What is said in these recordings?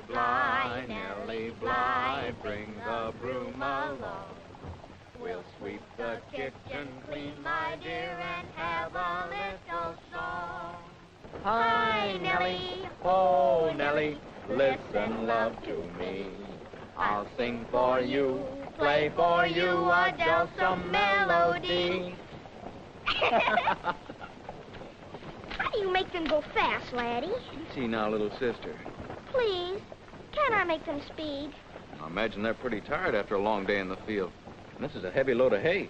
Bly, Nellie Bly, bring the broom along. We'll sweep the kitchen clean, my dear, and have a little song. Hi, Nellie, oh, Nellie, listen, love, to me. I'll sing for you, play for you a dulcet melody. How do you make them go fast, Laddie? Easy now, little sister. Please, can I make them speed? I imagine they're pretty tired after a long day in the field. And this is a heavy load of hay.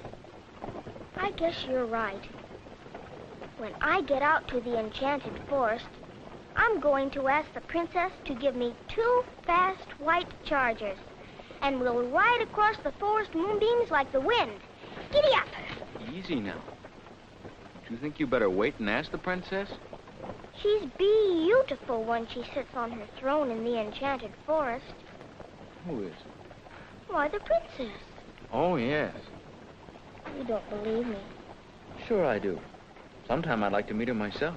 I guess you're right. When I get out to the enchanted forest, I'm going to ask the princess to give me 2 fast white chargers. And we'll ride across the forest moonbeams like the wind. Giddy up! Easy now. Do you think you better wait and ask the princess? She's beautiful when she sits on her throne in the enchanted forest. Who is? Why, the princess. Oh, yes. You don't believe me. Sure I do. Sometime I'd like to meet her myself.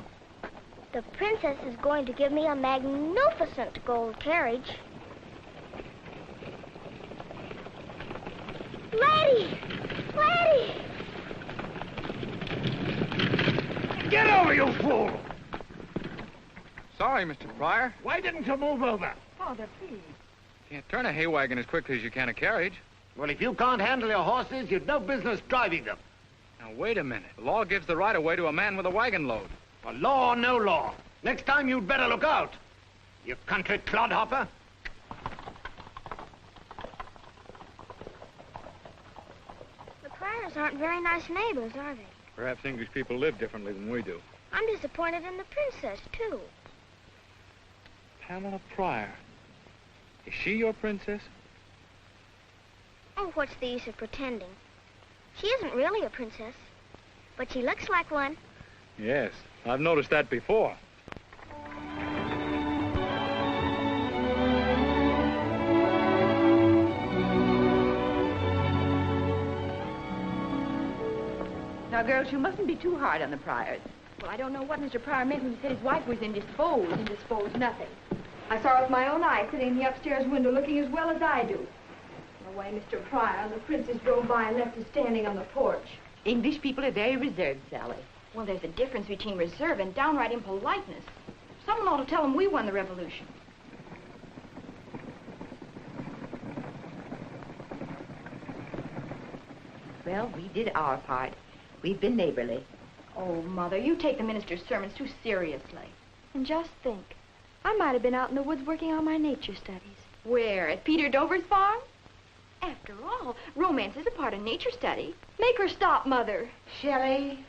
The princess is going to give me a magnificent gold carriage. Laddie! Laddie! Get over, you fool! Sorry, Mr. Pryor. Why didn't you move over? Father, please. Can't turn a hay wagon as quickly as you can a carriage. Well, if you can't handle your horses, you've no business driving them. Now, wait a minute. The law gives the right-of-way to a man with a wagon load. Well, law or no law, next time you'd better look out. You country clodhopper. The Pryors aren't very nice neighbors, are they? Perhaps English people live differently than we do. I'm disappointed in the princess, too. Pamela Pryor. Is she your princess? Oh, what's the use of pretending? She isn't really a princess, but she looks like one. Yes, I've noticed that before. Now, girls, you mustn't be too hard on the Pryors. Well, I don't know what Mr. Pryor meant when he said his wife was indisposed. Indisposed nothing. I saw her with my own eyes sitting in the upstairs window looking as well as I do. The way Mr. Pryor and the princess drove by and left us standing on the porch. English people are very reserved, Sally. Well, there's a difference between reserve and downright impoliteness. Someone ought to tell them we won the revolution. Well, we did our part. We've been neighborly. Oh, Mother, you take the minister's sermons too seriously. And just think, I might have been out in the woods working on my nature studies. Where? At Peter Dover's farm? After all, romance is a part of nature study. Make her stop, Mother. Shelley?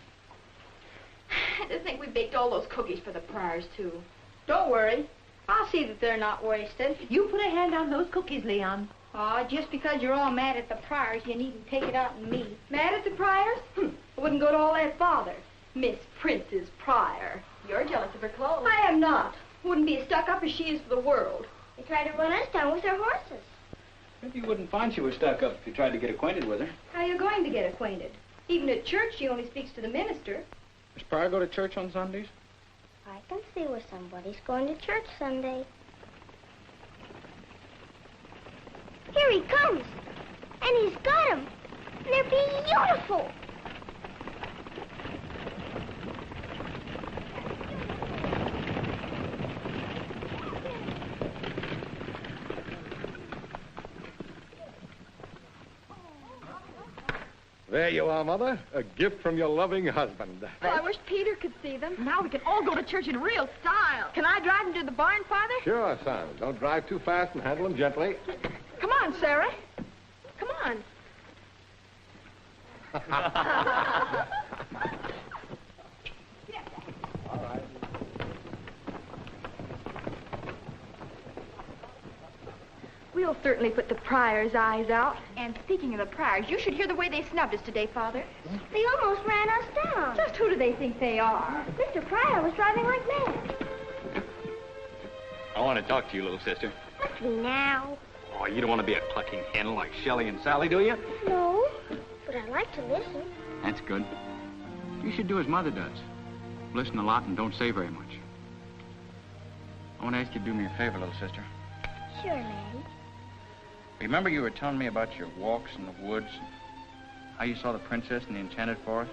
And to think we baked all those cookies for the Pryors, too. Don't worry. I'll see that they're not wasted. You put a hand on those cookies, Leon. Aw, just because you're all mad at the Pryors, you needn't take it out on me. Mad at the Pryors? I wouldn't go to all that bother. Miss Princess Pryor. You're jealous of her clothes. I am not. Wouldn't be as stuck up as she is for the world. They tried to run us down with their horses. Maybe you wouldn't find she was stuck up if you tried to get acquainted with her. How are you going to get acquainted? Even at church, she only speaks to the minister. Does Pryor go to church on Sundays? I can see where somebody's going to church Sunday. Here he comes. And he's got them. They're beautiful. There you are, Mother. A gift from your loving husband. Well, I wish Peter could see them. Now we can all go to church in real style. Can I drive them to the barn, Father? Sure, son. Don't drive too fast and handle them gently. Come on, Sarah. Come on. All right. We'll certainly put the Pryors' eyes out. And speaking of the Pryors, you should hear the way they snubbed us today, Father. They almost ran us down. Just who do they think they are? Mr. Pryor was driving like mad. I want to talk to you, little sister. Must we now? Oh, you don't want to be a clucking hen like Shelley and Sally, do you? No, but I like to listen. That's good. You should do as Mother does. Listen a lot and don't say very much. I want to ask you to do me a favor, little sister. Sure, Laddie. Remember you were telling me about your walks in the woods, how you saw the princess in the enchanted forest?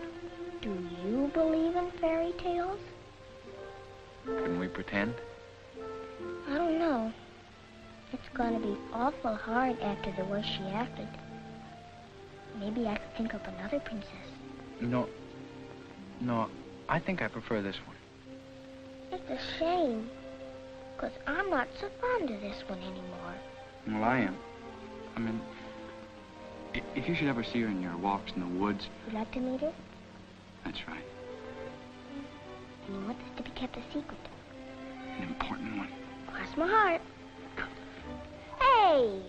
Do you believe in fairy tales? Can we pretend? I don't know. It's gonna be awful hard after the way she acted. Maybe I could think of another princess. No, I think I prefer this one. It's a shame, 'cause I'm not so fond of this one anymore. Well, I am. I mean, if you should ever see her in your walks in the woods... You'd like to meet her? That's right. And you want this to be kept a secret? An important one. Cross my heart. Hey!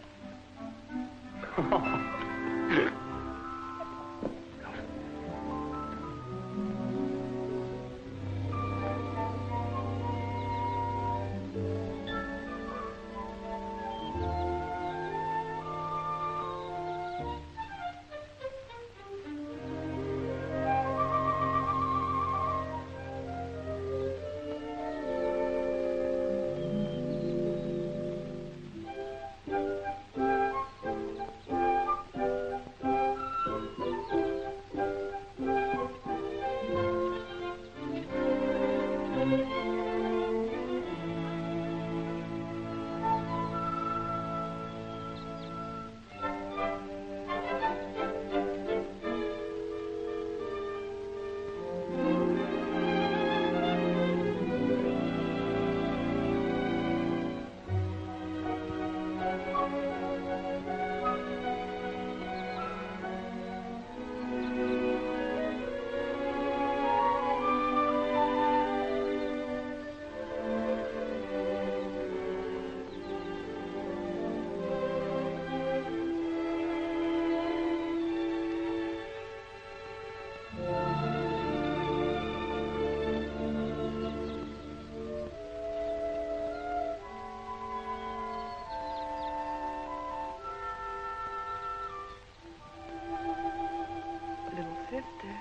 Sister,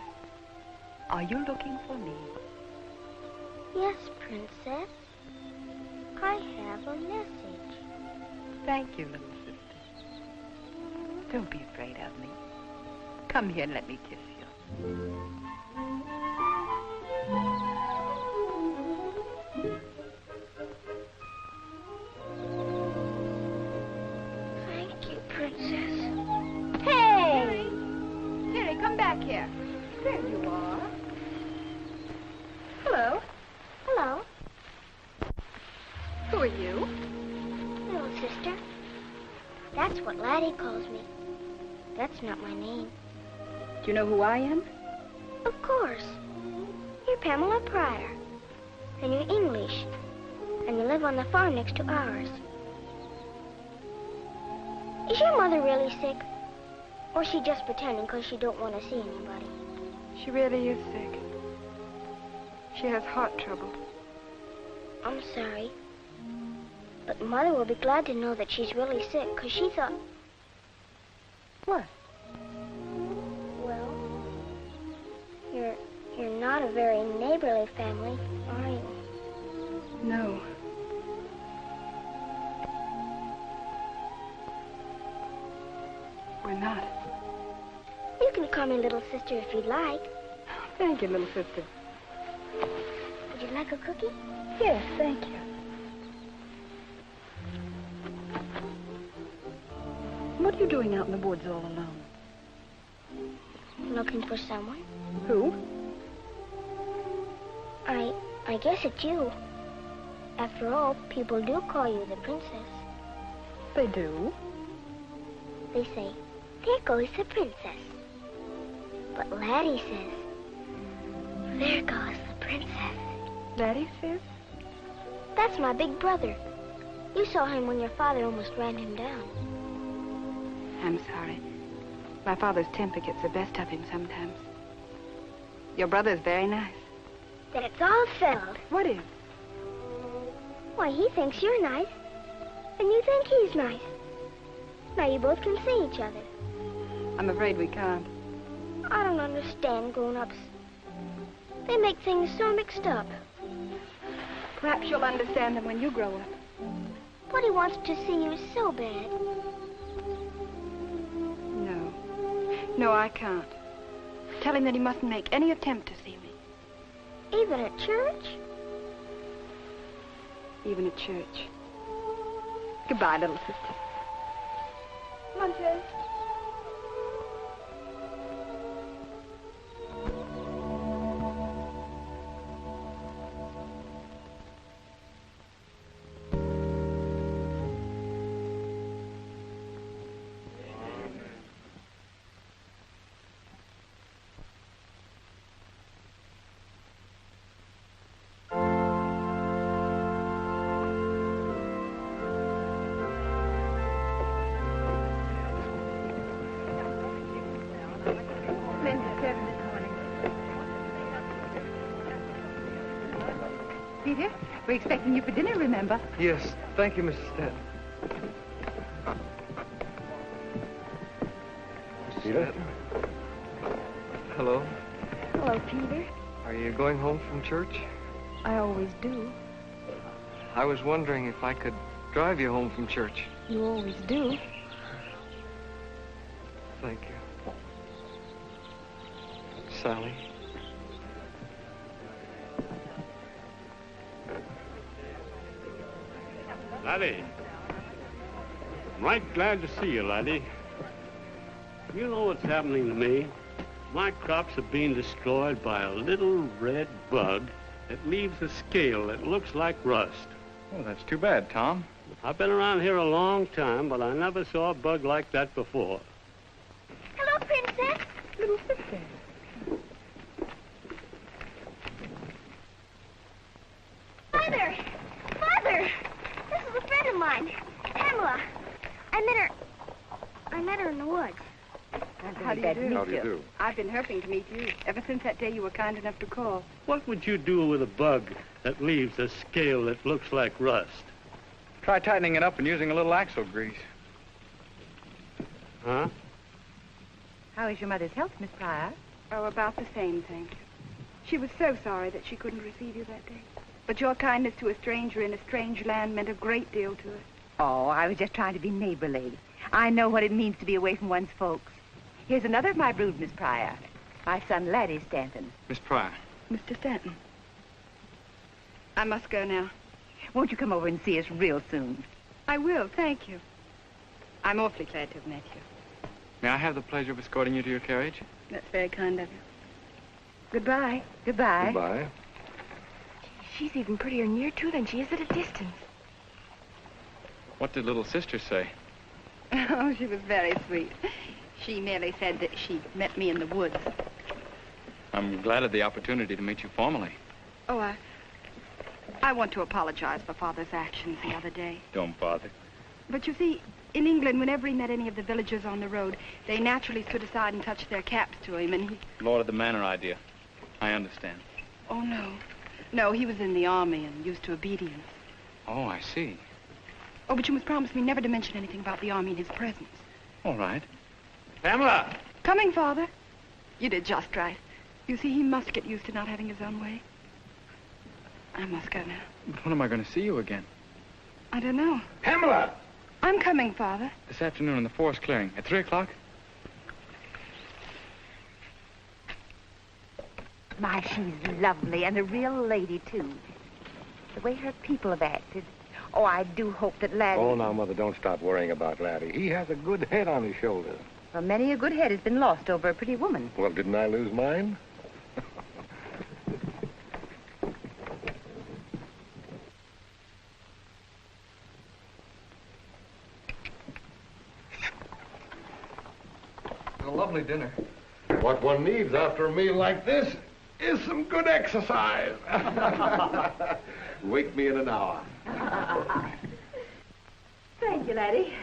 are you looking for me? Yes, Princess. I have a message. Thank you, little sister. Don't be afraid of me. Come here and let me kiss you. Thank you, Princess. Hey! Jerry, come back here. There you are. Hello. Hello, Who are you? little sister. That's what Laddie calls me. That's not my name. Do you know who I am? Of course. You're Pamela Pryor. And you're English. And you live on the farm next to ours. Is your mother really sick? Or is she just pretending because she don't want to see anybody? She really is sick. She has heart trouble. I'm sorry. But Mother will be glad to know that she's really sick, because she thought... What? Well, you're not a very neighborly family, are you? No. We're not. You can call me little sister if you'd like. Thank you, little sister. Would you like a cookie? Yes, thank you. What are you doing out in the woods all alone? Looking for someone? Who? I guess it's you. After all, people do call you the princess. They do. They say, there goes the princess. But Laddie says, there goes the princess. Laddie says? That's my big brother. You saw him when your father almost ran him down. I'm sorry. My father's temper gets the best of him sometimes. Your brother's very nice. Then it's all settled. What is? Why, he thinks you're nice. And you think he's nice. Now you both can see each other. I'm afraid we can't. I don't understand grown-ups. They make things so mixed up. Perhaps you'll understand them when you grow up. But he wants to see you so bad. No. No, I can't. Tell him that he mustn't make any attempt to see me. Even at church? Even at church. Goodbye, little sister. Come on, Jay. Peter, we're expecting you for dinner, remember? Yes, thank you, Mrs. Stanton. Peter? Hello. Hello, Peter. Are you going home from church? I always do. I was wondering if I could drive you home from church. You always do. Thank you. Sally. Laddie. I'm right glad to see you, Laddie. You know what's happening to me? My crops are being destroyed by a little red bug that leaves a scale that looks like rust. Oh, that's too bad, Tom. I've been around here a long time, but I never saw a bug like that before. Hello, Princess. Little sister. Mother! Mother! This is a friend of mine, Pamela. I met her in the woods. How do you do? How do you do? I've been hoping to meet you ever since that day you were kind enough to call. What would you do with a bug that leaves a scale that looks like rust? Try tightening it up and using a little axle grease. Huh? How is your mother's health, Miss Pryor? Oh, about the same, thank you. She was so sorry that she couldn't receive you that day. But your kindness to a stranger in a strange land meant a great deal to her. Oh, I was just trying to be neighborly. I know what it means to be away from one's folks. Here's another of my brood, Miss Pryor. My son, Laddie Stanton. Miss Pryor. Mr. Stanton. I must go now. Won't you come over and see us real soon? I will, thank you. I'm awfully glad to have met you. May I have the pleasure of escorting you to your carriage? That's very kind of you. Goodbye. Goodbye. Goodbye. She's even prettier near to than she is at a distance. What did little sister say? Oh, she was very sweet. She merely said that she met me in the woods. I'm glad of the opportunity to meet you formally. Oh, I want to apologize for Father's actions the other day. Don't bother. But you see, in England, whenever he met any of the villagers on the road, they naturally stood aside and touched their caps to him, and he... Lord of the Manor idea. I understand. Oh, no. No, he was in the army and used to obedience. Oh, I see. Oh, but you must promise me never to mention anything about the army in his presence. All right. Pamela! Coming, Father. You did just right. You see, he must get used to not having his own way. I must go now. When am I going to see you again? I don't know. Pamela! I'm coming, Father. This afternoon in the forest clearing at 3 o'clock? My, she's lovely and a real lady, too. The way her people have acted. Oh, I do hope that Laddie... Oh, now, Mother, don't stop worrying about Laddie. He has a good head on his shoulders. Well, many a good head has been lost over a pretty woman. Well, didn't I lose mine? A lovely dinner. What one needs after a meal like this is some good exercise. Wake me in an hour. Thank you, Laddie.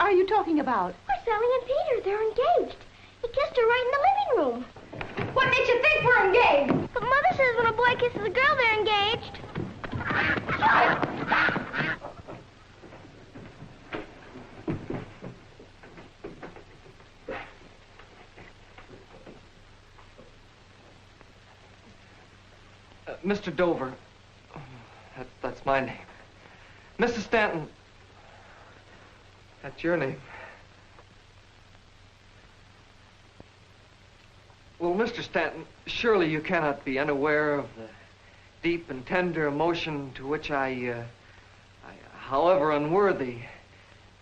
are you talking about? Why, Sally and Peter, they're engaged. He kissed her right in the living room. What makes you think we're engaged? But Mother says when a boy kisses a girl, they're engaged. Mr. Dover. That's my name. Mrs. Stanton. That's your name. Well, Mr. Stanton, surely you cannot be unaware of the deep and tender emotion to which I however unworthy,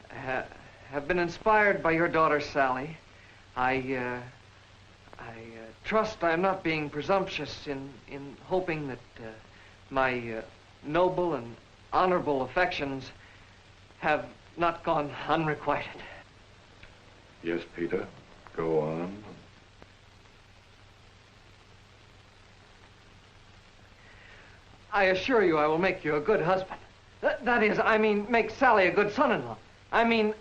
have been inspired by your daughter, Sally. I trust I'm not being presumptuous in hoping that my noble and honorable affections have not gone unrequited. Yes, Peter. Go on. I assure you I will make you a good husband. That is, I mean, make Sally a good son-in-law. I mean,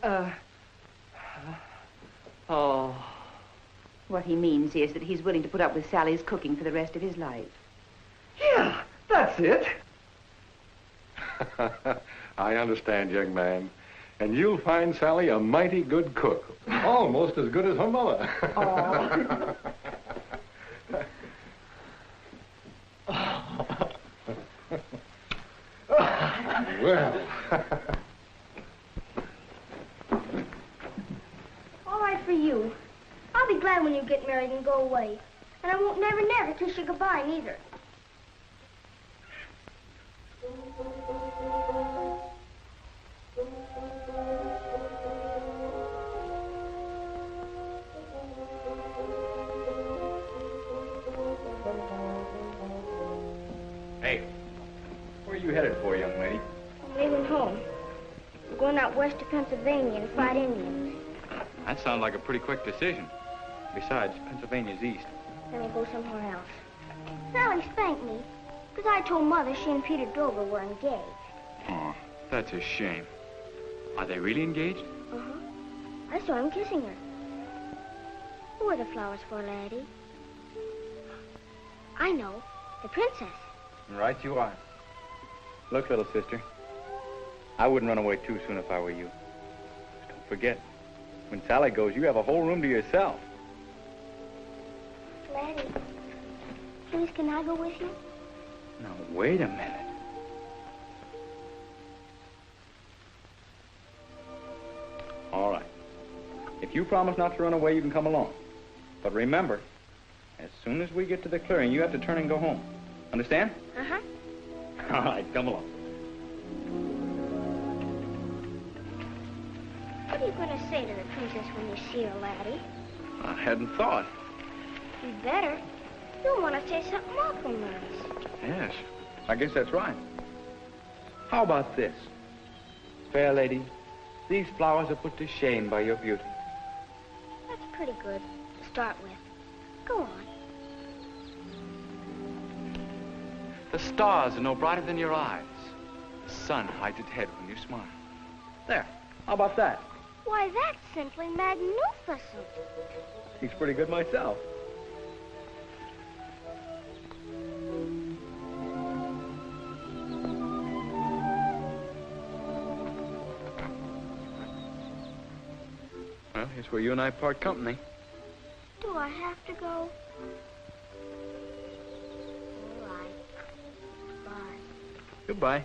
oh. What he means is that he's willing to put up with Sally's cooking for the rest of his life. Yeah, that's it. I understand, young man. And you'll find Sally a mighty good cook. Almost as good as her mother. Well. All right for you. I'll be glad when you get married and go away. And I won't never kiss you goodbye, neither. Hey, where are you headed for, young lady? I'm leaving home. I'm going out west to Pennsylvania to fight Indians. That sounds like a pretty quick decision. Besides, Pennsylvania's east. Then I go somewhere else. Sally spanked me because I told Mother she and Peter Dover were engaged. Oh, that's a shame. Are they really engaged? Uh-huh. I saw him kissing her. Who are the flowers for, Laddie? I know. The princess. Right you are. Look, little sister, I wouldn't run away too soon if I were you. Just don't forget, when Sally goes, you have a whole room to yourself. Laddie, please, can I go with you? Now, wait a minute. All right. If you promise not to run away, you can come along. But remember, as soon as we get to the clearing, you have to turn and go home. Understand? Uh-huh. All right, come along. What are you going to say to the princess when you see her, Laddie? I hadn't thought. You better. You'll want to say something awful nice. Yes, I guess that's right. How about this? Fair lady, these flowers are put to shame by your beauty. That's pretty good to start with. Go on. The stars are no brighter than your eyes. The sun hides its head when you smile. There, how about that? Why, that's simply magnificent. He's pretty good myself. Well, here's where you and I part company. Do I have to go? All right. Bye. Goodbye.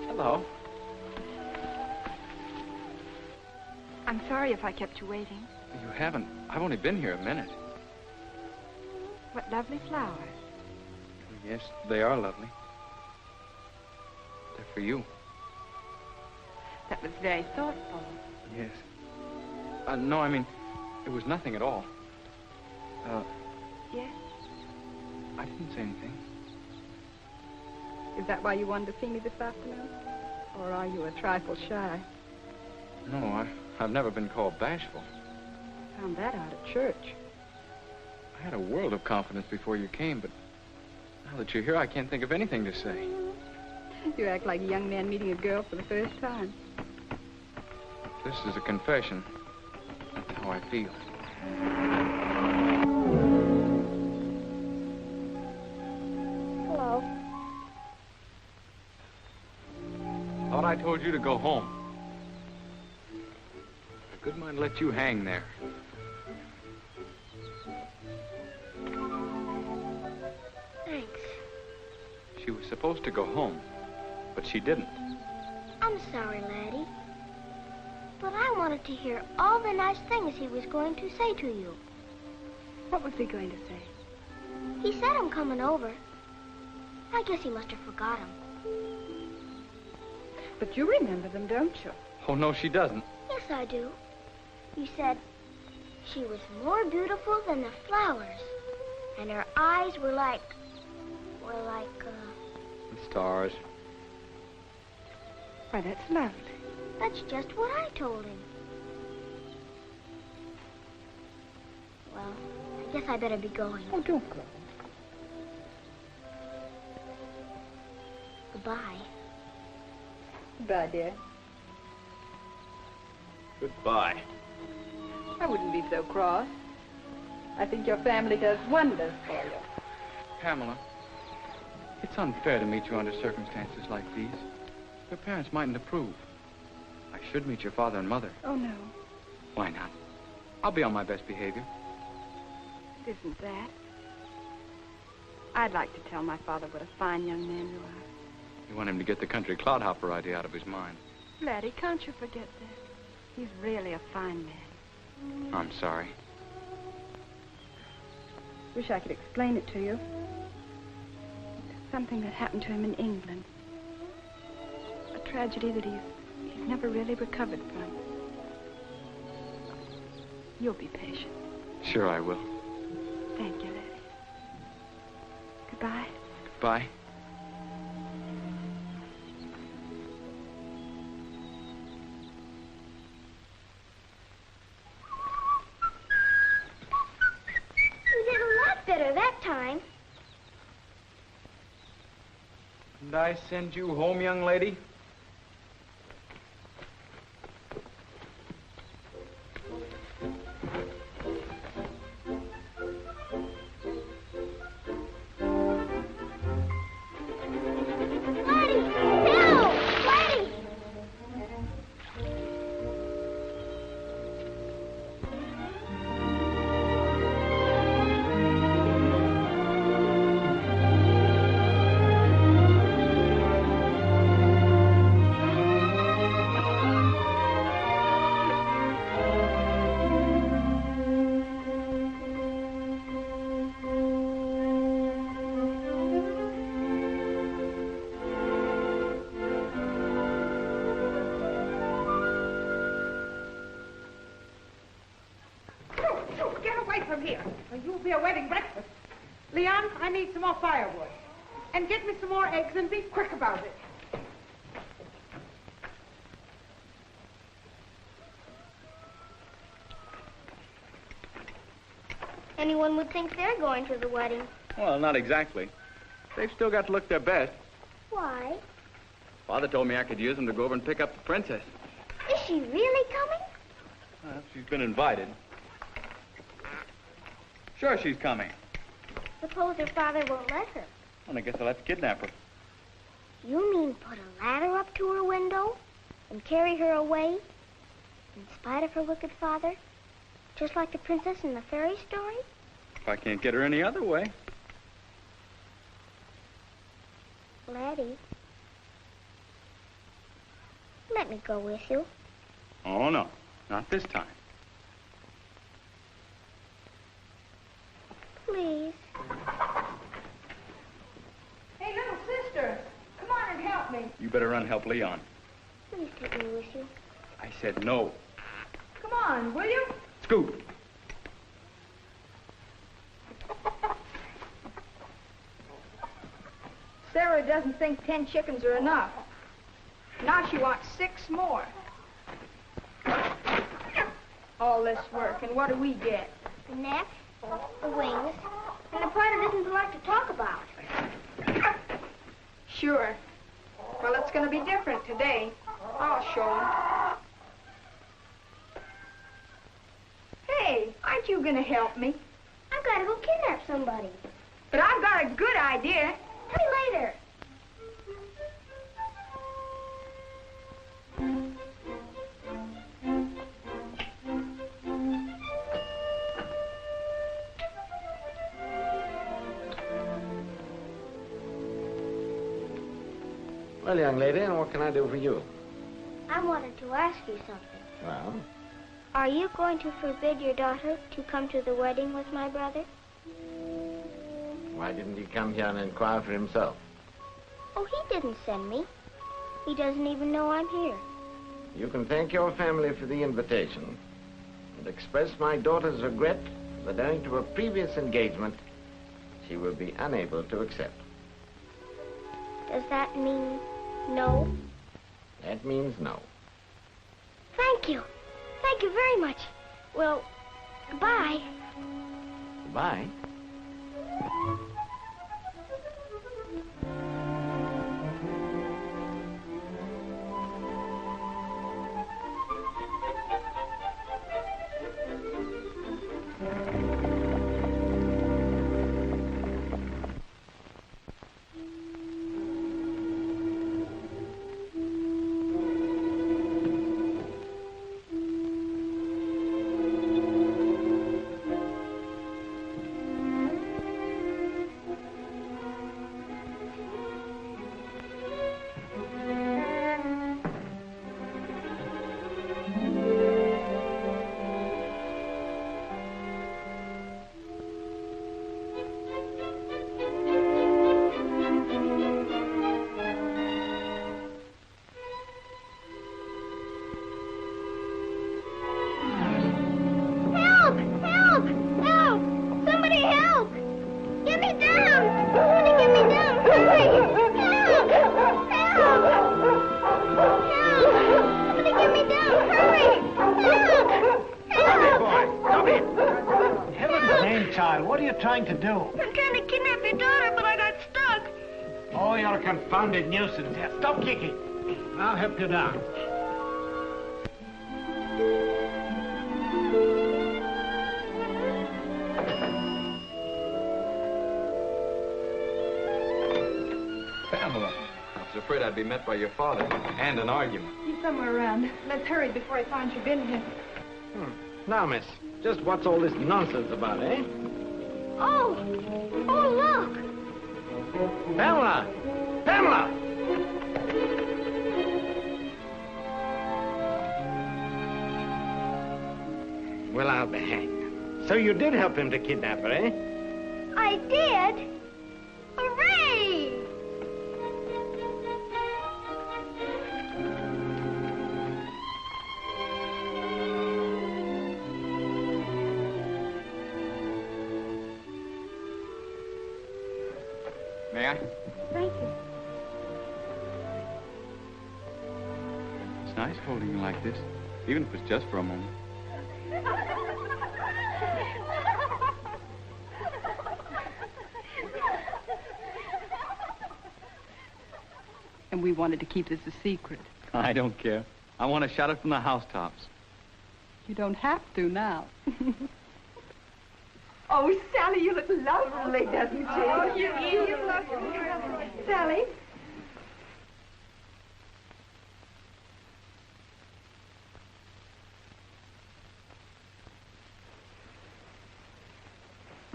Hello. I'm sorry if I kept you waiting. You haven't. I've only been here a minute. What lovely flowers. Yes, they are lovely. They're for you. That was very thoughtful. Yes. No, I mean, it was nothing at all. Yes? I didn't say anything. Is that why you wanted to see me this afternoon? Or are you a trifle shy? No, I've never been called bashful. Found that out at church. I had a world of confidence before you came, but now that you're here, I can't think of anything to say. You act like a young man meeting a girl for the first time. This is a confession. That's how I feel. Hello. Thought I told you to go home. I couldn't mind let you hang there. Thanks. She was supposed to go home, but she didn't. I'm sorry, Laddie. But I wanted to hear all the nice things he was going to say to you. What was he going to say? He said I'm coming over. I guess he must have forgot him. But you remember them, don't you? Oh, no, she doesn't. Yes, I do. You said she was more beautiful than the flowers. And her eyes were like... The stars. Why, that's lovely. That's just what I told him. Well, I guess I better be going. Oh, don't go. Goodbye. Goodbye, dear. Goodbye. I wouldn't be so cross. I think your family does wonders for you. Pamela, it's unfair to meet you under circumstances like these. Your parents mightn't approve. I should meet your father and mother. Oh, no. Why not? I'll be on my best behavior. It isn't that. I'd like to tell my father what a fine young man you are. You want him to get the country clodhopper idea out of his mind. Laddie, can't you forget that? He's really a fine man. I'm sorry. Wish I could explain it to you. Something that happened to him in England. A tragedy that he's never really recovered from. You'll be patient. Sure I will. Thank you, Laddie. Goodbye. Bye. You did a lot better that time. Did I send you home, young lady? Laddie! No! Laddie! Get away from here, or you'll be a wedding breakfast. Leon, I need some more firewood. And get me some more eggs and be quick about it. Anyone would think they're going to the wedding. Well, not exactly. They've still got to look their best. Why? Father told me I could use them to go over and pick up the princess. Is she really coming? Well, she's been invited. Sure she's coming. Suppose her father won't let her. Well, I guess I'll have to kidnap her. You mean put a ladder up to her window and carry her away in spite of her wicked father? Just like the princess in the fairy story? If I can't get her any other way. Laddie, let me go with you. Oh, no. Not this time. Please. Hey, little sister, come on and help me. You better run help Leon. Please take me with you. I said no. Come on, will you? Scoot. Sarah doesn't think 10 chickens are enough. Now she wants 6 more. All this work, and what do we get? The neck, the wings, and the part it isn't like to talk about. Sure. Well, it's going to be different today. I'll show 'em. Hey, aren't you going to help me? I've got to go kidnap somebody. But I've got a good idea. Tell me later. Well, young lady, and what can I do for you? I wanted to ask you something. Well? Are you going to forbid your daughter to come to the wedding with my brother? Why didn't he come here and inquire for himself? Oh, he didn't send me. He doesn't even know I'm here. You can thank your family for the invitation and express my daughter's regret that owing to a previous engagement, she will be unable to accept. Does that mean no? That means no. Thank you. Thank you very much. Well, goodbye. Goodbye. To do? I'm trying to kidnap your daughter, but I got stuck. Oh, you're a confounded nuisance. Here, stop kicking. I'll help you down. Pamela, I was afraid I'd be met by your father and an argument. He's somewhere around. Let's hurry before he finds you've been here. Now, miss, just what's all this nonsense about, eh? Oh! Oh, look! Pamela! Pamela! Well, I'll be hanged. So you did help him to kidnap her, eh? I did? Hooray! May I? Thank you. It's nice holding you like this, even if it's just for a moment. And we wanted to keep this a secret. I don't care. I want to shout it from the housetops. You don't have to now. Oh, Sally, you look lovely, doesn't she? Oh, you look Sally?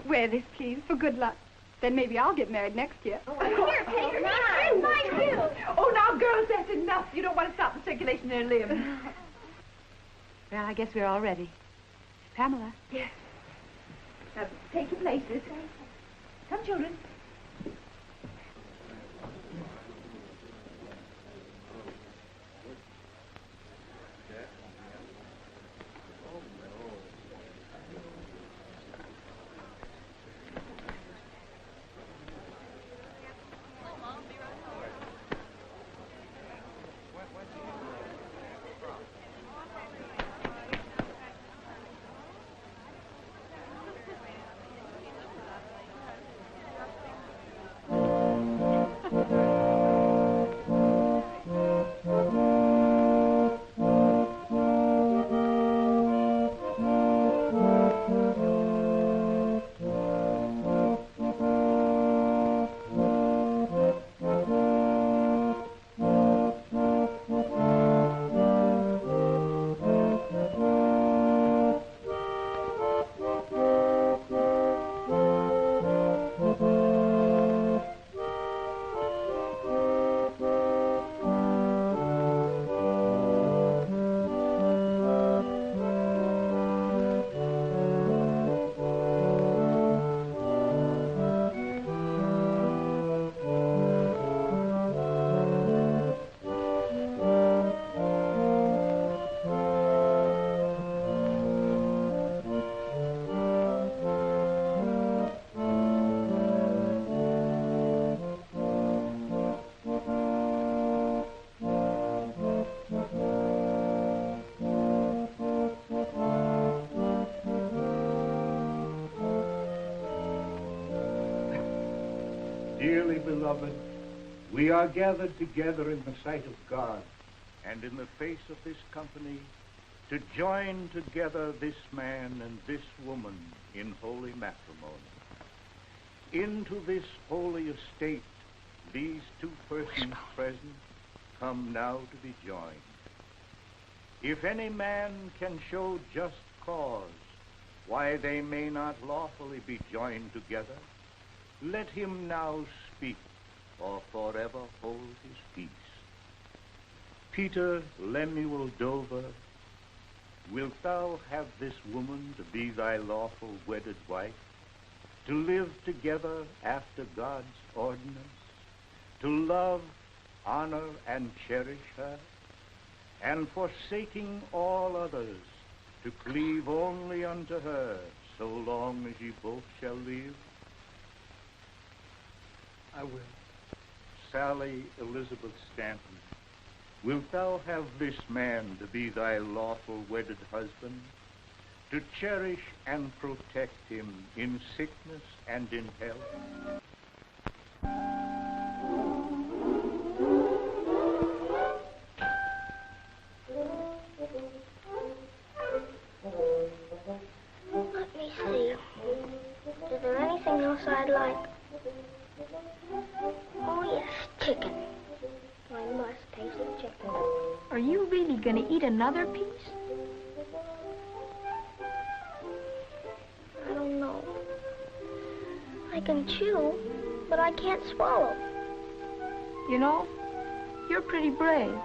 Wear this, please, for good luck. Then maybe I'll get married next year. Here, take her. And mine, too. Oh, now, girls, that's enough. You don't want to stop the circulation in their limbs. Well, I guess we're all ready. Pamela. Yes. Now, take your places. Come, children. Dearly beloved, we are gathered together in the sight of God and in the face of this company to join together this man and this woman in holy matrimony. Into this holy estate, these two persons present come now to be joined. If any man can show just cause why they may not lawfully be joined together, let him now speak, or forever hold his peace. Peter Lemuel Dover, wilt thou have this woman to be thy lawful wedded wife, to live together after God's ordinance, to love, honor, and cherish her, and forsaking all others, to cleave only unto her, so long as ye both shall live? I will. Sally Elizabeth Stanton, wilt thou have this man to be thy lawful wedded husband, to cherish and protect him in sickness and in health? Let me see. Is there anything else I'd like? Oh, yes, chicken. I must taste the chicken. Are you really going to eat another piece? I don't know. I can chew, but I can't swallow. You know, you're pretty brave.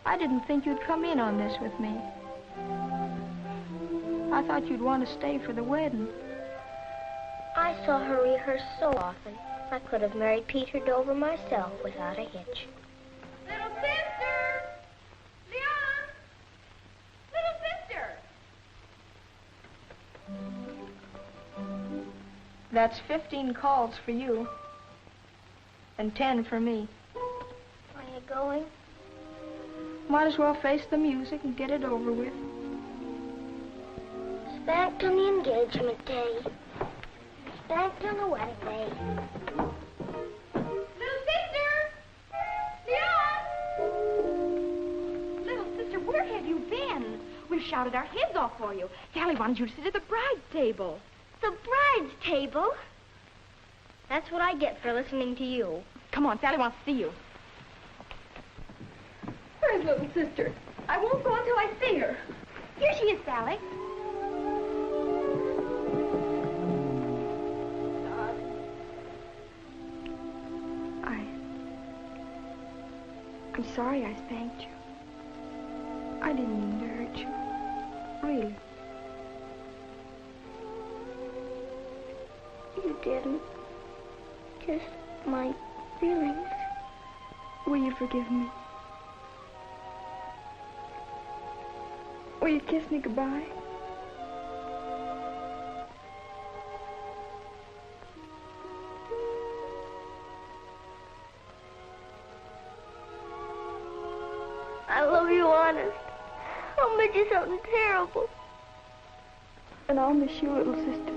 I didn't think you'd come in on this with me. I thought you'd want to stay for the wedding. I saw her rehearse so often. I could have married Peter Dover myself without a hitch. Little sister! Leon! Little sister! That's 15 calls for you. And 10 for me. Are you going? Might as well face the music and get it over with. Spanked on the engagement day. Spanked on the wedding day. Little sister! Leon! Little sister, where have you been? We've shouted our heads off for you. Sally wanted you to sit at the bride's table. The bride's table? That's what I get for listening to you. Come on, Sally wants to see you. Where's little sister? I won't go until I see her. Here she is, Sally. I'm sorry I spanked you. I didn't mean to hurt you. Really. You didn't. Just my feelings. Will you forgive me? Will you kiss me goodbye? I love you, honest. I'll make you something terrible. And I'll miss you, little sister.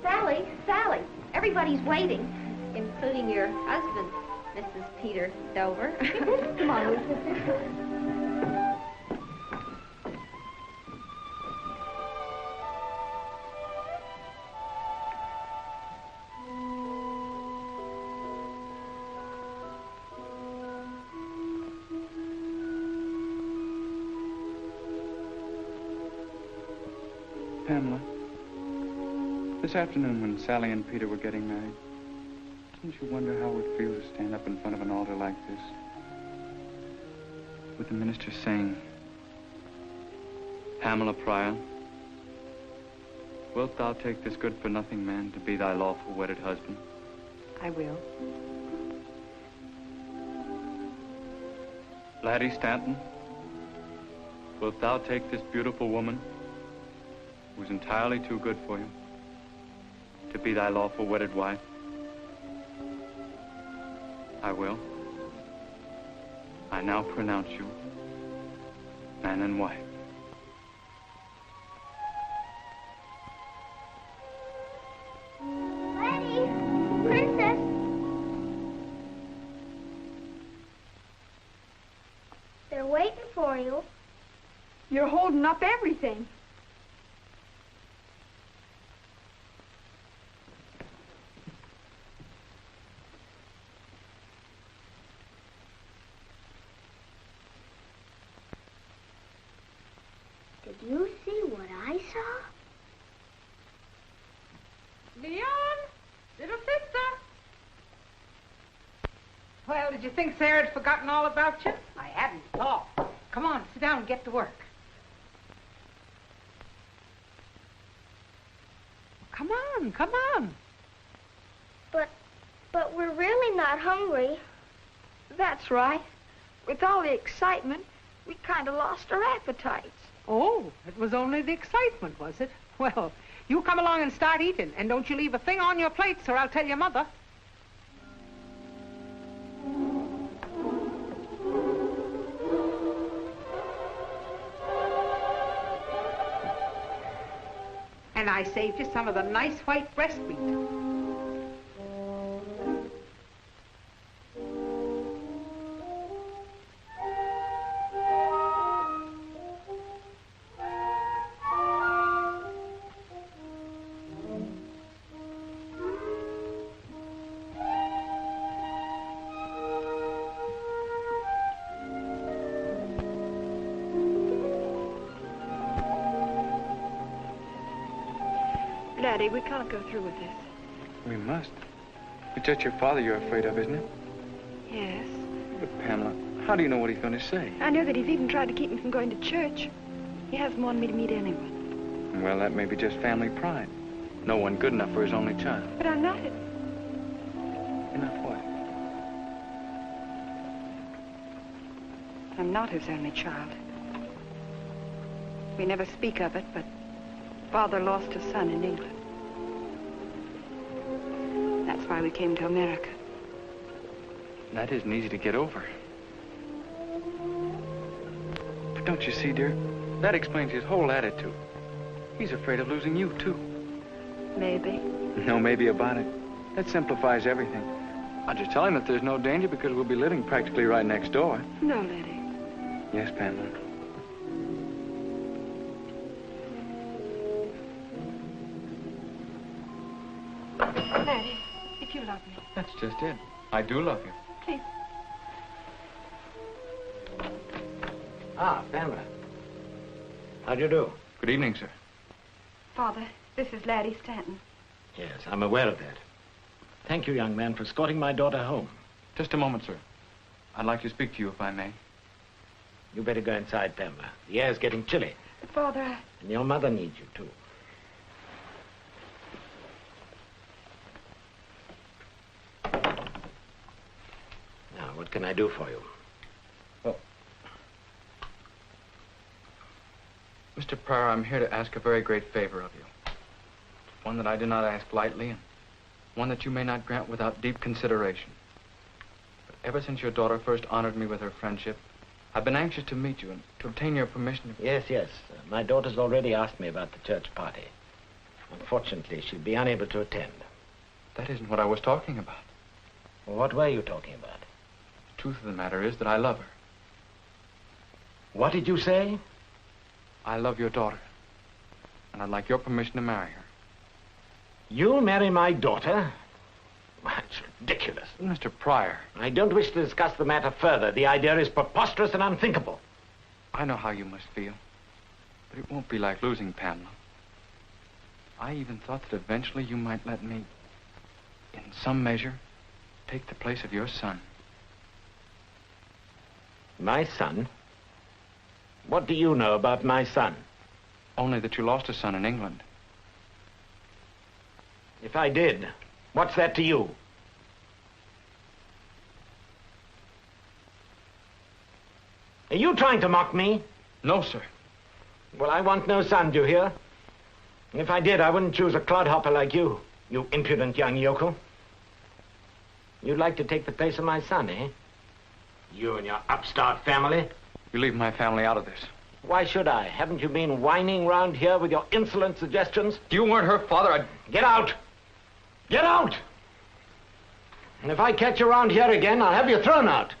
Sally, Sally, everybody's waiting, including your husband, Mrs. Peter Dover. Come on, little sister. Pamela, this afternoon when Sally and Peter were getting married, didn't you wonder how it would feel to stand up in front of an altar like this? With the minister saying, Pamela Pryor, wilt thou take this good-for-nothing man to be thy lawful wedded husband? I will. Laddie Stanton, wilt thou take this beautiful woman, who's entirely too good for you, to be thy lawful wedded wife? I will. I now pronounce you man and wife. Laddie, where's You're holding up everything. Did you see what I saw? Leon, little sister. Well, did you think Sarah had forgotten all about you? I hadn't at all. Come on, sit down and get to work. Come on, come on. But we're really not hungry. That's right. With all the excitement, we kind of lost our appetites. Oh, it was only the excitement, was it? Well, you come along and start eating, and don't you leave a thing on your plates, or I'll tell your mother. And I saved you some of the nice white breast meat. Laddie, we can't go through with this. We must. It's just your father you're afraid of, isn't it? Yes. But, Pamela, how do you know what he's going to say? I know that he's even tried to keep me from going to church. He hasn't wanted me to meet anyone. Well, that may be just family pride. No one good enough for his only child. But I'm not it. You're not what? I'm not his only child. We never speak of it, but Father lost a son in England. That's why we came to America. That isn't easy to get over. But don't you see, dear? That explains his whole attitude. He's afraid of losing you, too. Maybe. No maybe about it. That simplifies everything. I'll just tell him that there's no danger because we'll be living practically right next door. No, Laddie. Yes, Pamela. Laddie, if you love me. That's just it. I do love you. Please. Ah, Pamela. How do you do? Good evening, sir. Father, this is Laddie Stanton. Yes, I'm aware of that. Thank you, young man, for escorting my daughter home. Just a moment, sir. I'd like to speak to you, if I may. You better go inside, Pamela. The air's getting chilly. But Father, And your mother needs you, too. Now, what can I do for you? Oh. Mr. Pryor, I'm here to ask a very great favor of you. One that I do not ask lightly, and one that you may not grant without deep consideration. But ever since your daughter first honored me with her friendship, I've been anxious to meet you and to obtain your permission to... Yes. My daughter's already asked me about the church party. Unfortunately, she'll be unable to attend. That isn't what I was talking about. Well, what were you talking about? The truth of the matter is that I love her. What did you say? I love your daughter, and I'd like your permission to marry her. You'll marry my daughter? That's ridiculous. Mr. Pryor. I don't wish to discuss the matter further. The idea is preposterous and unthinkable. I know how you must feel, but it won't be like losing Pamela. I even thought that eventually you might let me, in some measure, take the place of your son. My son? What do you know about my son? Only that you lost a son in England. If I did, what's that to you? Are you trying to mock me? No, sir. Well, I want no son, do you hear? If I did, I wouldn't choose a clodhopper like you, you impudent young yokel. You'd like to take the place of my son, eh? You and your upstart family. You leave my family out of this. Why should I? Haven't you been whining round here with your insolent suggestions? If you weren't her father, I'd... Get out! Get out! And if I catch you around here again, I'll have you thrown out.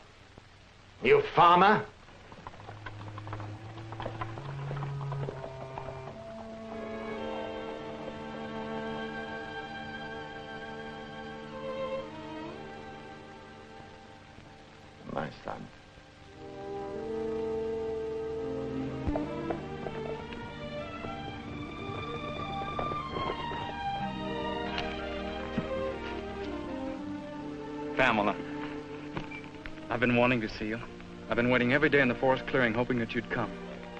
You farmer. my son. Pamela, I've been wanting to see you. I've been waiting every day in the forest clearing, hoping that you'd come.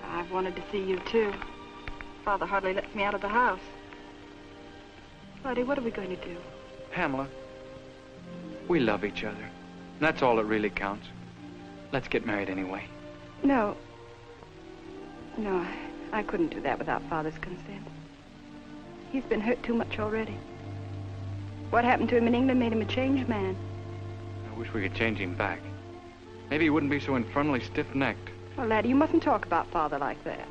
I've wanted to see you, too. Father hardly lets me out of the house. Laddie, what are we going to do? Pamela, we love each other. And that's all that really counts. Let's get married anyway. No. No, I couldn't do that without Father's consent. He's been hurt too much already. What happened to him in England made him a changed man. I wish we could change him back. Maybe he wouldn't be so infernally stiff-necked. Well, Laddie, you mustn't talk about Father like that.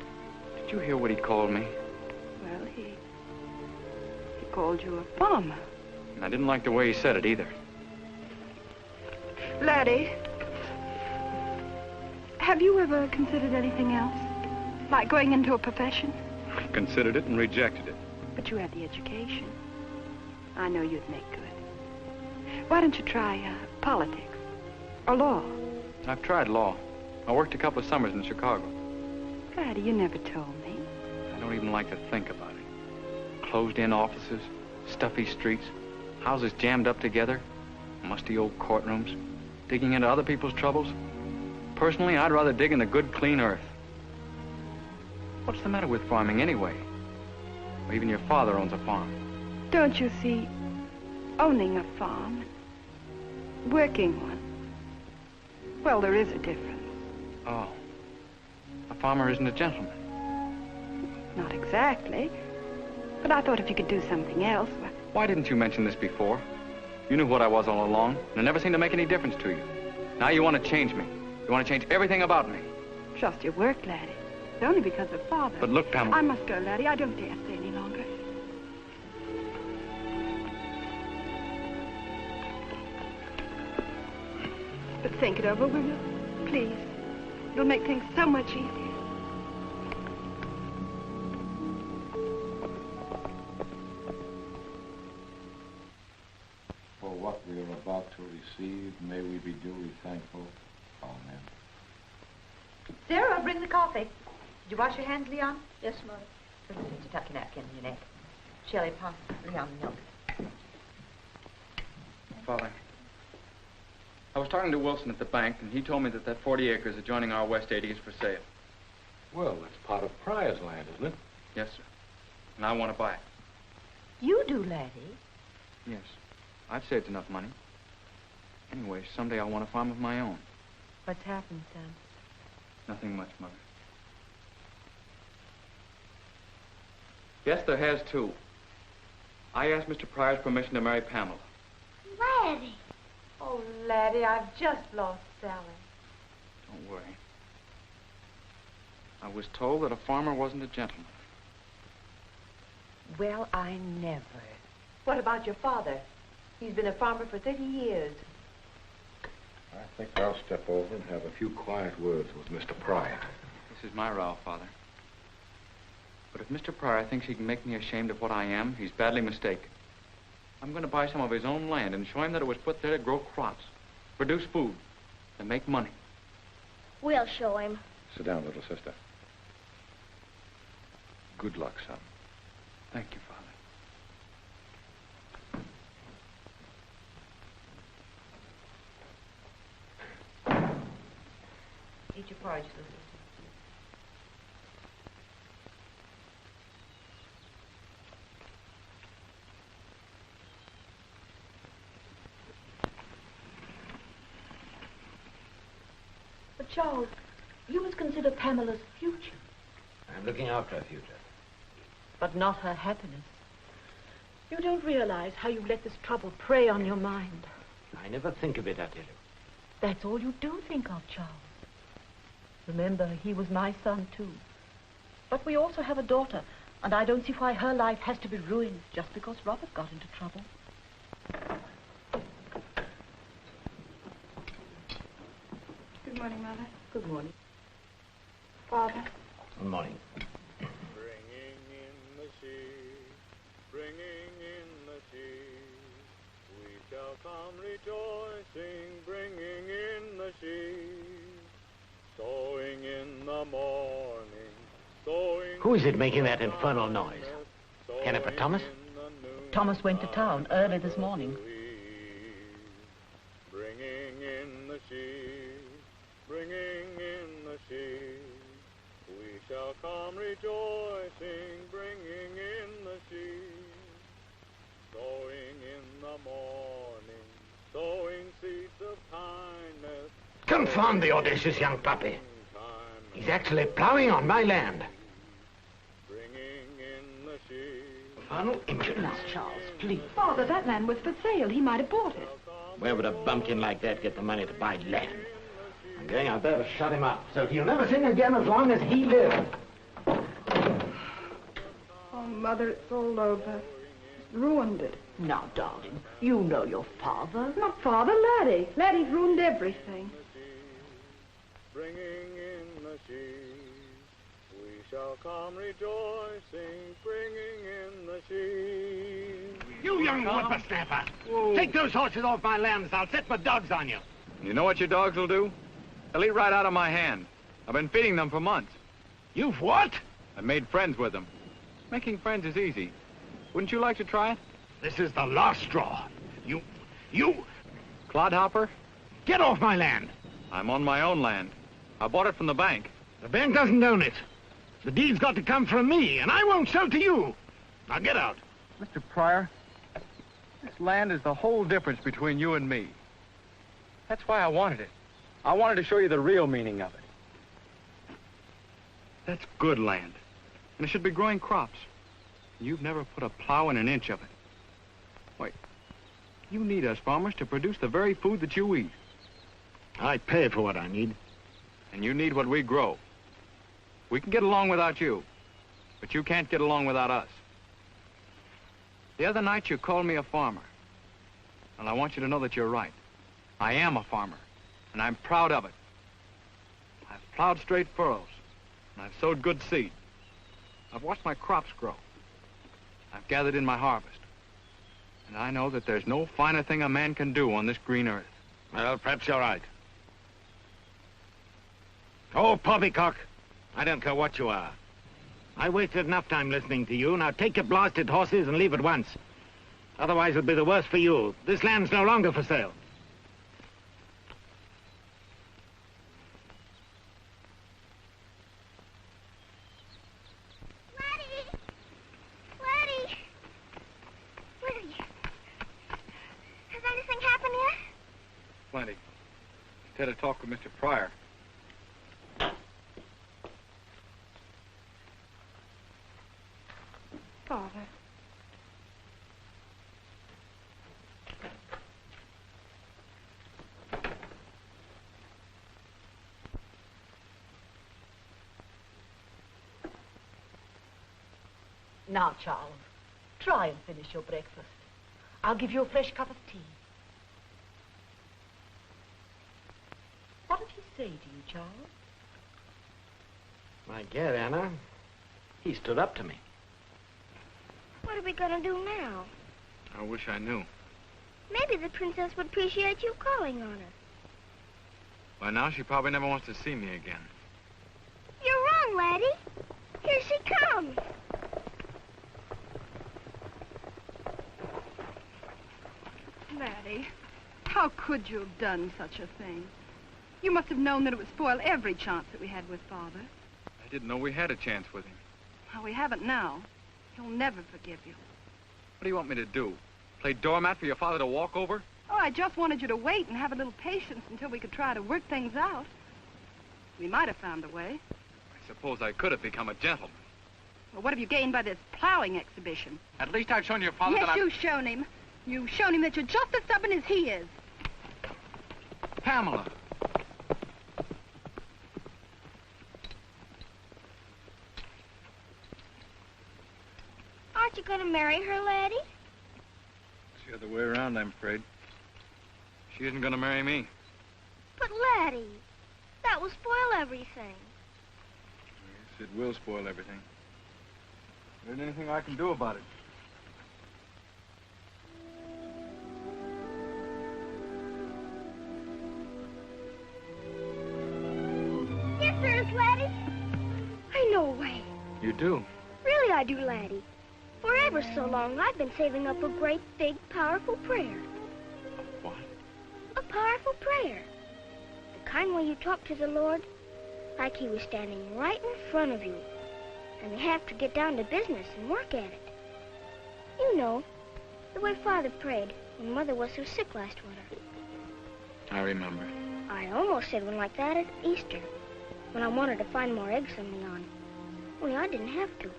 Did you hear what he called me? Well, he called you a farmer. And I didn't like the way he said it either. Laddie, have you ever considered anything else? Like going into a profession? Considered it and rejected it. But you have the education. I know you'd make good. Why don't you try politics or law? I've tried law. I worked a couple of summers in Chicago. Laddie, you never told me. I don't even like to think about it. Closed-in offices, stuffy streets, houses jammed up together, musty old courtrooms, digging into other people's troubles. Personally, I'd rather dig in the good, clean earth. What's the matter with farming anyway? Well, even your father owns a farm. Don't you see, owning a farm, working one, well, there is a difference. Oh. A farmer isn't a gentleman. Not exactly. But I thought if you could do something else, well... Why didn't you mention this before? You knew what I was all along, and it never seemed to make any difference to you. Now you want to change me. You want to change everything about me. Just your work, Laddie. It's only because of Father. But look, Pamela... I must go, Laddie. I don't dare stay any longer. But think it over, will you? Please. It'll make things so much easier. For what we are about to receive, may we be duly thankful. Amen. Sarah, bring the coffee. Did you wash your hands, Leon? Yes, Mother. Listen, to tuck your napkin in your neck. Shelley, pass Leon the milk. Father, I was talking to Wilson at the bank, and he told me that 40 acres adjoining our West 80 is for sale. Well, that's part of Pryor's land, isn't it? Yes, sir. And I want to buy it. You do, Laddie? Yes. I've saved enough money. Anyway, someday I'll want a farm of my own. What's happened, son? Nothing much, Mother. Yes, there has, too. I asked Mr. Pryor's permission to marry Pamela. Laddie. Oh, Laddie, I've just lost Sally. Don't worry. I was told that a farmer wasn't a gentleman. Well, I never. What about your father? He's been a farmer for 30 years. I think I'll step over and have a few quiet words with Mr. Pryor. This is my row, Father. But if Mr. Pryor thinks he can make me ashamed of what I am, he's badly mistaken. I'm going to buy some of his own land and show him that it was put there to grow crops, produce food, and make money. We'll show him. Sit down, little sister. Good luck, son. Thank you, Father. Eat your porridge, Lucy. But, Charles, you must consider Pamela's future. I'm looking after her future. But not her happiness. You don't realize how you've let this trouble prey on your mind. I never think of it, I tell you. That's all you do think of, Charles. Remember, he was my son, too. But we also have a daughter, and I don't see why her life has to be ruined just because Robert got into trouble. Good morning, Mother. Good morning. Father. Good morning. Bringing in the sea, bringing in the sea, we shall come rejoicing, bringing in the the sheep, sowing in the morning, sowing... Who is it making that infernal noise? Kennifer Thomas? Thomas went to town early this morning. Bringing in the sheep, bringing in the sheep. We shall come rejoicing, bringing in the sheep. Sowing in the morning, sowing seeds of kindness. Confound the audacious young puppy. He's actually plowing on my land. Bringing in the sheep. Infernal impudence. Charles, please. Father, that land was for sale. He might have bought it. Where would a bumpkin like that get the money to buy land? I'm going out there to shut him up, so he'll never sing again as long as he lives. Oh, Mother, it's all over. It's ruined it. Now, darling, you know your father. Not Father, Laddie. Laddie's ruined everything. Bringing in the sheep, we shall come rejoicing, bringing in the sheep. You young whippersnapper! Take those horses off my lands. I'll set my dogs on you. You know what your dogs will do? They'll eat right out of my hand. I've been feeding them for months. You've what? I've made friends with them. Making friends is easy. Wouldn't you like to try it? This is the last straw. You... Clodhopper? Get off my land. I'm on my own land. I bought it from the bank. The bank doesn't own it. The deed's got to come from me, and I won't sell to you. Now get out. Mr. Pryor, this land is the whole difference between you and me. That's why I wanted it. I wanted to show you the real meaning of it. That's good land, and it should be growing crops. You've never put a plow in an inch of it. Wait, you need us farmers to produce the very food that you eat. I pay for what I need. And you need what we grow. We can get along without you, but you can't get along without us. The other night you called me a farmer. And I want you to know that you're right. I am a farmer, and I'm proud of it. I've plowed straight furrows, and I've sowed good seed. I've watched my crops grow. I've gathered in my harvest. And I know that there's no finer thing a man can do on this green earth. Well, perhaps you're right. Oh, poppycock. I don't care what you are. I wasted enough time listening to you. Now take your blasted horses and leave at once. Otherwise it'll be the worse for you. This land's no longer for sale. Laddie! Where are you? Has anything happened yet? Plenty. Had a talk with Mr. Pryor. Father. Now, Charles, try and finish your breakfast. I'll give you a fresh cup of tea. What did he say to you, Charles? My dear Anna, he stood up to me. What are we going to do now? I wish I knew. Maybe the princess would appreciate you calling on her. By now, she probably never wants to see me again. You're wrong, Laddie. Here she comes. Laddie, how could you have done such a thing? You must have known that it would spoil every chance that we had with Father. I didn't know we had a chance with him. Well, we haven't now. He'll never forgive you. What do you want me to do? Play doormat for your father to walk over? Oh, I just wanted you to wait and have a little patience until we could try to work things out. We might have found a way. I suppose I could have become a gentleman. Well, what have you gained by this plowing exhibition? At least I've shown your father yes, that I'm... you've shown him. You've shown him that you're just as stubborn as he is. Pamela. Aren't you going to marry her, Laddie? It's the other way around, I'm afraid. She isn't going to marry me. But, Laddie, that will spoil everything. Yes, it will spoil everything. There isn't anything I can do about it. this, Laddie? I know a way. You do? Really, I do, Laddie. For ever so long, I've been saving up a great, big, powerful prayer. What? A powerful prayer. The kind where you talk to the Lord like he was standing right in front of you. And you have to get down to business and work at it. You know, the way Father prayed when Mother was so sick last winter. I remember. I almost said one like that at Easter, when I wanted to find more eggs than Leon. Only I didn't have to.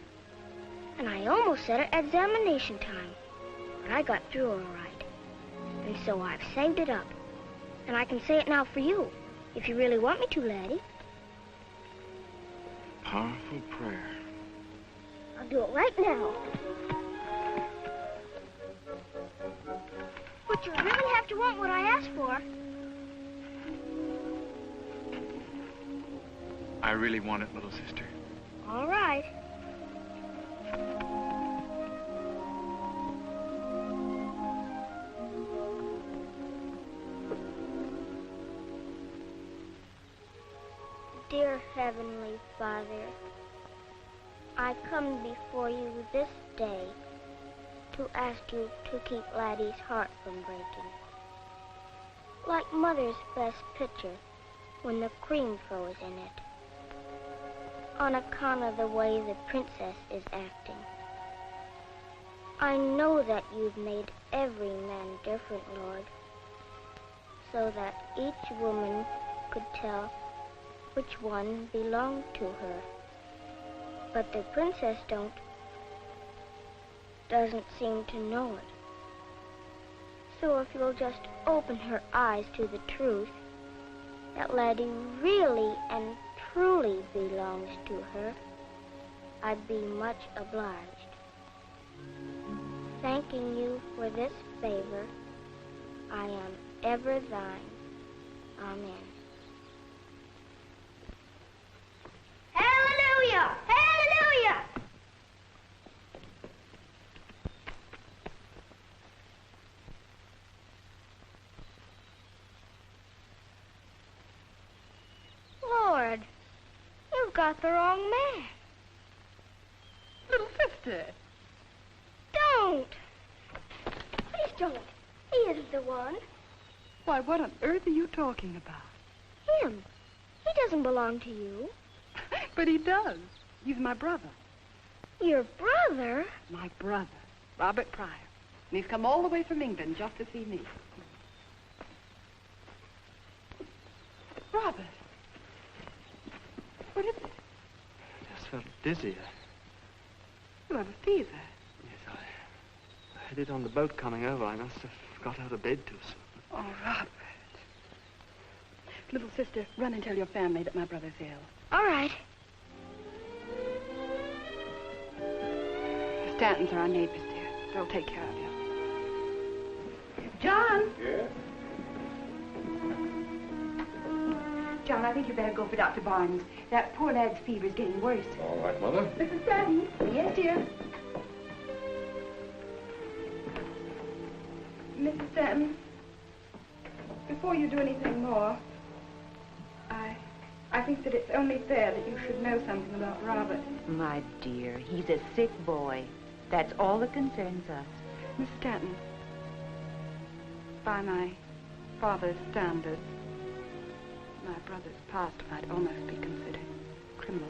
And I almost said it at examination time, but I got through all right. And so I've saved it up. And I can say it now for you, if you really want me to, Laddie. Powerful prayer. I'll do it right now. But you really have to want what I asked for. I really want it, little sister. All right. Dear Heavenly Father, I come before you this day to ask you to keep Laddie's heart from breaking. Like Mother's best picture when the cream froze in it. On account of the way the princess is acting. I know that you've made every man different, Lord, so that each woman could tell which one belonged to her. But the princess doesn't seem to know it. So if you'll just open her eyes to the truth, that Laddie really and truly belongs to her, I'd be much obliged. Thanking you for this favor, I am ever thine. Amen. Hallelujah! Hallelujah! Lord, you've got the wrong man. Little sister. Don't. Please don't. He isn't the one. Why, what on earth are you talking about? Him. He doesn't belong to you. But he does. He's my brother. Your brother? My brother, Robert Pryor. And he's come all the way from England just to see me. Robert. What is it? I just felt dizzy. You have a fever. Yes, I had it on the boat coming over. I must have got out of bed too soon. Oh, Robert. Little sister, run and tell your family that my brother's ill. All right. The Stantons are our neighbors, dear. They'll take care of you. John! Yes? John, I think you better go for Dr. Barnes. That poor lad's fever is getting worse. All right, Mother. Mrs. Stanton? Yes, dear. Mrs. Stanton, before you do anything more, I think that it's only fair that you should know something about Robert. My dear, he's a sick boy. That's all that concerns us. Miss Stanton, by my father's standards, my brother's past might almost be considered criminal.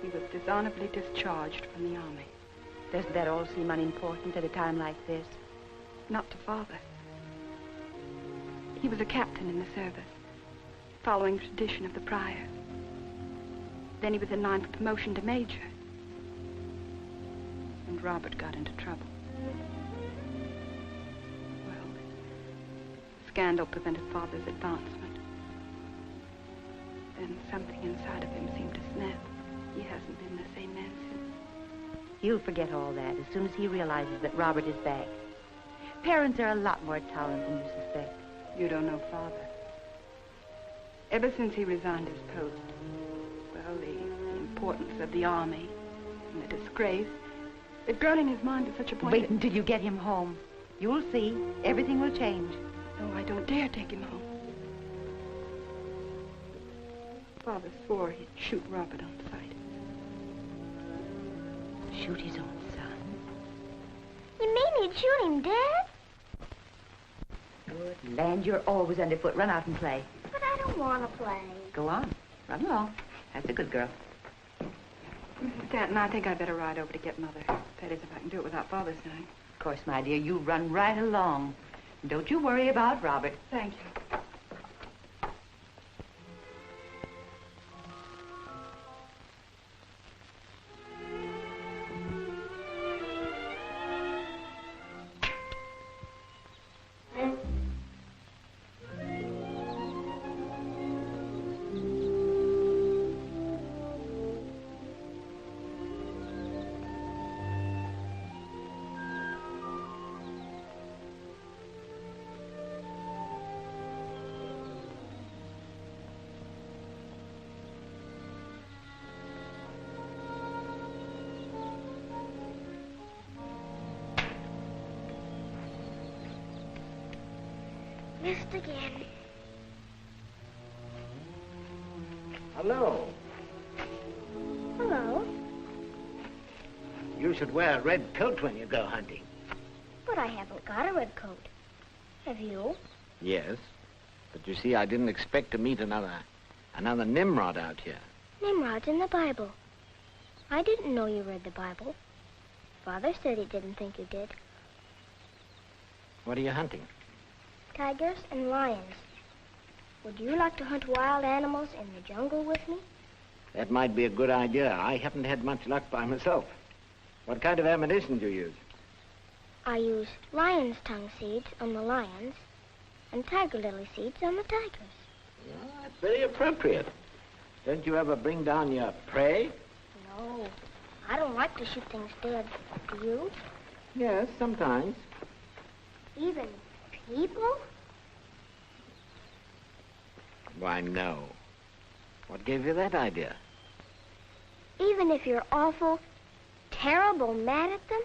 He was dishonorably discharged from the army. Doesn't that all seem unimportant at a time like this? Not to Father. He was a captain in the service, following the tradition of the Pryor. Then he was in line for promotion to major. And Robert got into trouble. Well, scandal prevented Father's advancement. Then something inside of him seemed to snap. He hasn't been the same man since. He'll forget all that as soon as he realizes that Robert is back. Parents are a lot more tolerant than you suspect. You don't know Father. Ever since he resigned his post, well, the importance of the army and the disgrace, it's grown in his mind to such a point. Wait until you get him home. You'll see. Everything will change. No, I don't dare take him home. Father swore he'd shoot Robert on sight. Shoot his own son. You mean he'd shoot him dead? Good land, you're always underfoot. Run out and play. But I don't want to play. Go on. Run along. That's a good girl. Mrs. Stanton, I think I'd better ride over to get Mother. That is, if I can do it without Father saying. Of course, my dear, you run right along. Don't you worry about Robert. Thank you. Missed again. Hello. Hello. You should wear a red coat when you go hunting. But I haven't got a red coat. Have you? Yes. But you see, I didn't expect to meet another Nimrod out here. Nimrod's in the Bible. I didn't know you read the Bible. Father said he didn't think you did. What are you hunting? Tigers and lions. Would you like to hunt wild animals in the jungle with me? That might be a good idea. I haven't had much luck by myself. What kind of ammunition do you use? I use lion's tongue seeds on the lions and tiger lily seeds on the tigers. Well, that's very appropriate. Don't you ever bring down your prey? No. I don't like to shoot things dead. Do you? Yes, sometimes. Even people? Why, no. What gave you that idea? Even if you're awful, terrible mad at them?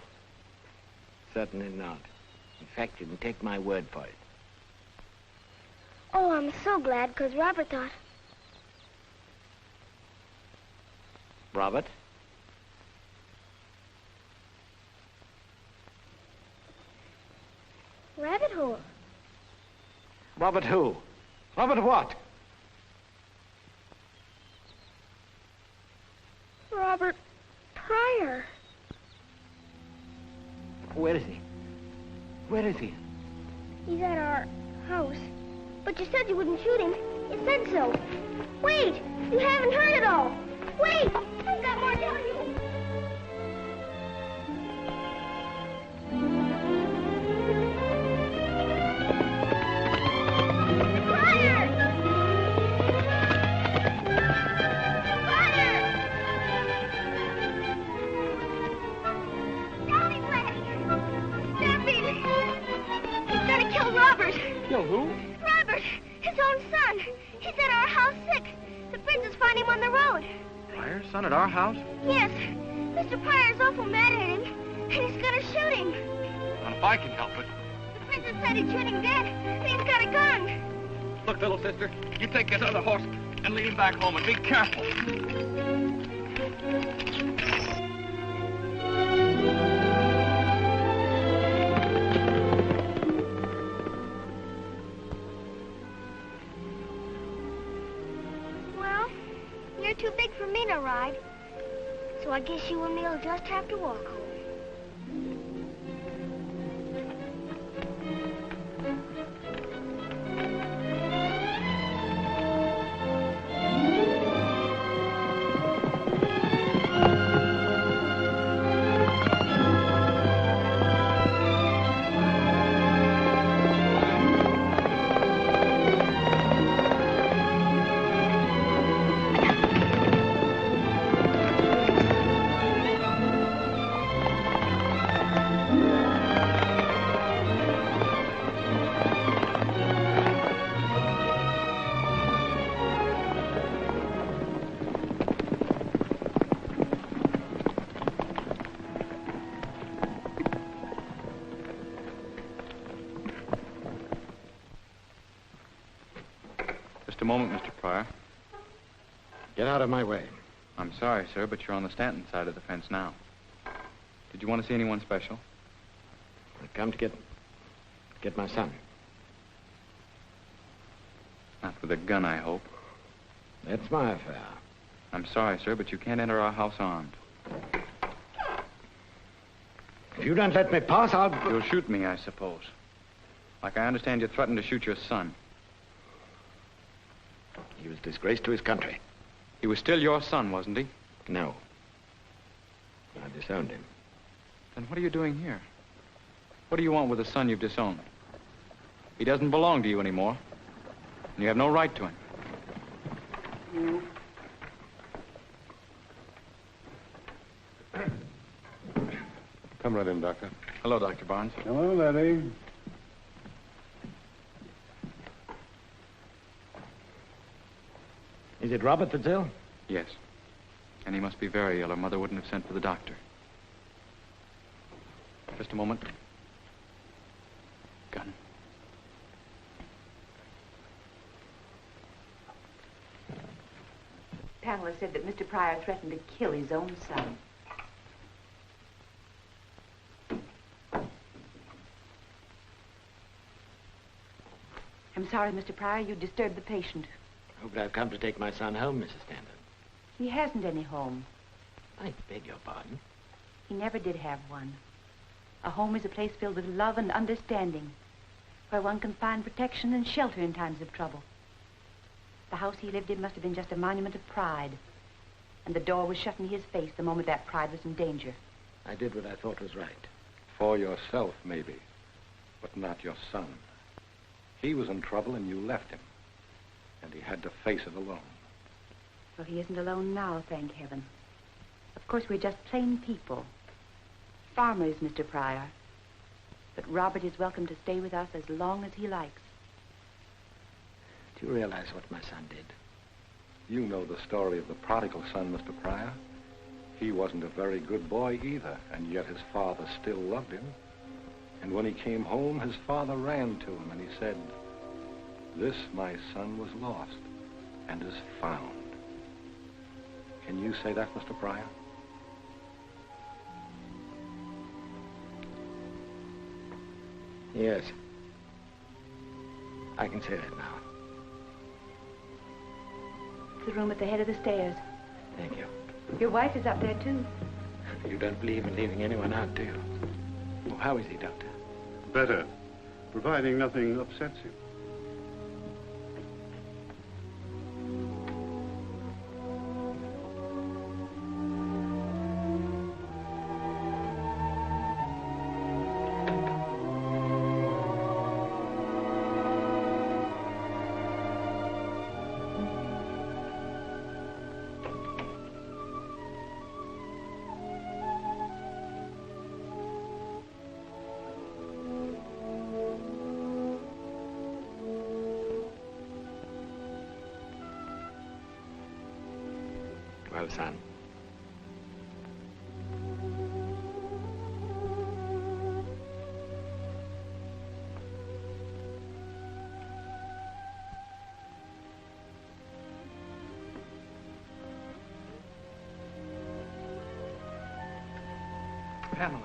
Certainly not. In fact, you can take my word for it. Oh, I'm so glad, because Robert thought... Robert? Rabbit hole. Robert who? Robert what? Robert Pryor. Where is he? Where is he? He's at our house. But you said you wouldn't shoot him. You said so. Wait! You haven't heard it all. Wait! I've got more to tell you. Kill who? Robert, his own son. He's at our house sick. The princess found him on the road. Pryor's son at our house? Yes. Mr. Pryor's awful mad at him, and he's gonna shoot him. Well, if I can help it. The princess said he'd shoot him dead, and he's got a gun. Look, little sister, you take this other horse and lead him back home, and be careful. You're too big for me to ride, so I guess you and me'll just have to walk home. Just a moment, Mr. Pryor. Get out of my way. I'm sorry, sir, but you're on the Stanton side of the fence now. Did you want to see anyone special? I've come to get my son. Not with a gun, I hope. That's my affair. I'm sorry, sir, but you can't enter our house armed. If you don't let me pass, I'll... You'll shoot me, I suppose. Like I understand you threatened to shoot your son. He was disgraced to his country. He was still your son, wasn't he? No. I disowned him. Then what are you doing here? What do you want with a son you've disowned? He doesn't belong to you anymore. And you have no right to him. Come right in, Doctor. Hello, Dr. Barnes. Hello, Laddie. Is it Robert that's ill? Yes. And he must be very ill, or Mother wouldn't have sent for the doctor. Just a moment. Gun. Pamela said that Mr. Pryor threatened to kill his own son. I'm sorry, Mr. Pryor, you disturbed the patient. Oh, but I've come to take my son home, Mrs. Stanton. He hasn't any home. I beg your pardon. He never did have one. A home is a place filled with love and understanding, where one can find protection and shelter in times of trouble. The house he lived in must have been just a monument of pride, and the door was shut in his face the moment that pride was in danger. I did what I thought was right. For yourself, maybe, but not your son. He was in trouble and you left him, and he had to face it alone. Well, he isn't alone now, thank heaven. Of course, we're just plain people. Farmers, Mr. Pryor. But Robert is welcome to stay with us as long as he likes. Do you realize what my son did? You know the story of the prodigal son, Mr. Pryor. He wasn't a very good boy either, and yet his father still loved him. And when he came home, his father ran to him and he said, "This, my son, was lost and is found." Can you say that, Mr. Pryor? Yes. I can say that now. It's the room at the head of the stairs. Thank you. Your wife is up there, too. You don't believe in leaving anyone out, do you? Well, how is he, Doctor? Better, providing nothing upsets him. Well, son. Pamela.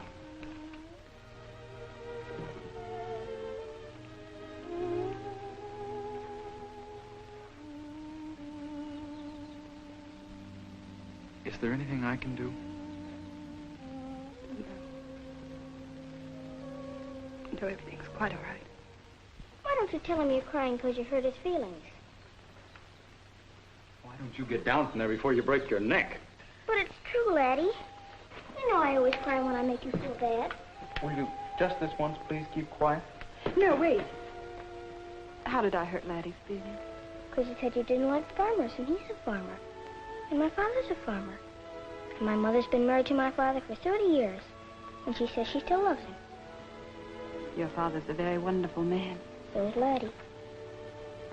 Is there anything I can do? No, everything's quite all right. Why don't you tell him you're crying because you hurt his feelings? Why don't you get down from there before you break your neck? But it's true, Laddie. You know I always cry when I make you feel bad. Will you just this once, please, keep quiet? No, wait. How did I hurt Laddie's feelings? Because you said you didn't like farmers, and he's a farmer. And my father's a farmer. And my mother's been married to my father for 30 years. And she says she still loves him. Your father's a very wonderful man. So is Laddie.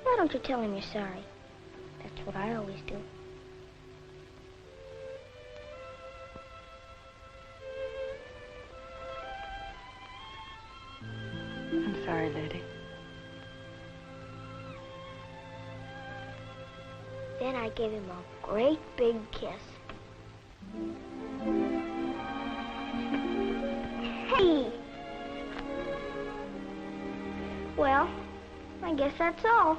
Why don't you tell him you're sorry? That's what I always do. I'm sorry, Laddie. Then Then I gave him a great big kiss. Hey! Well, I guess that's all.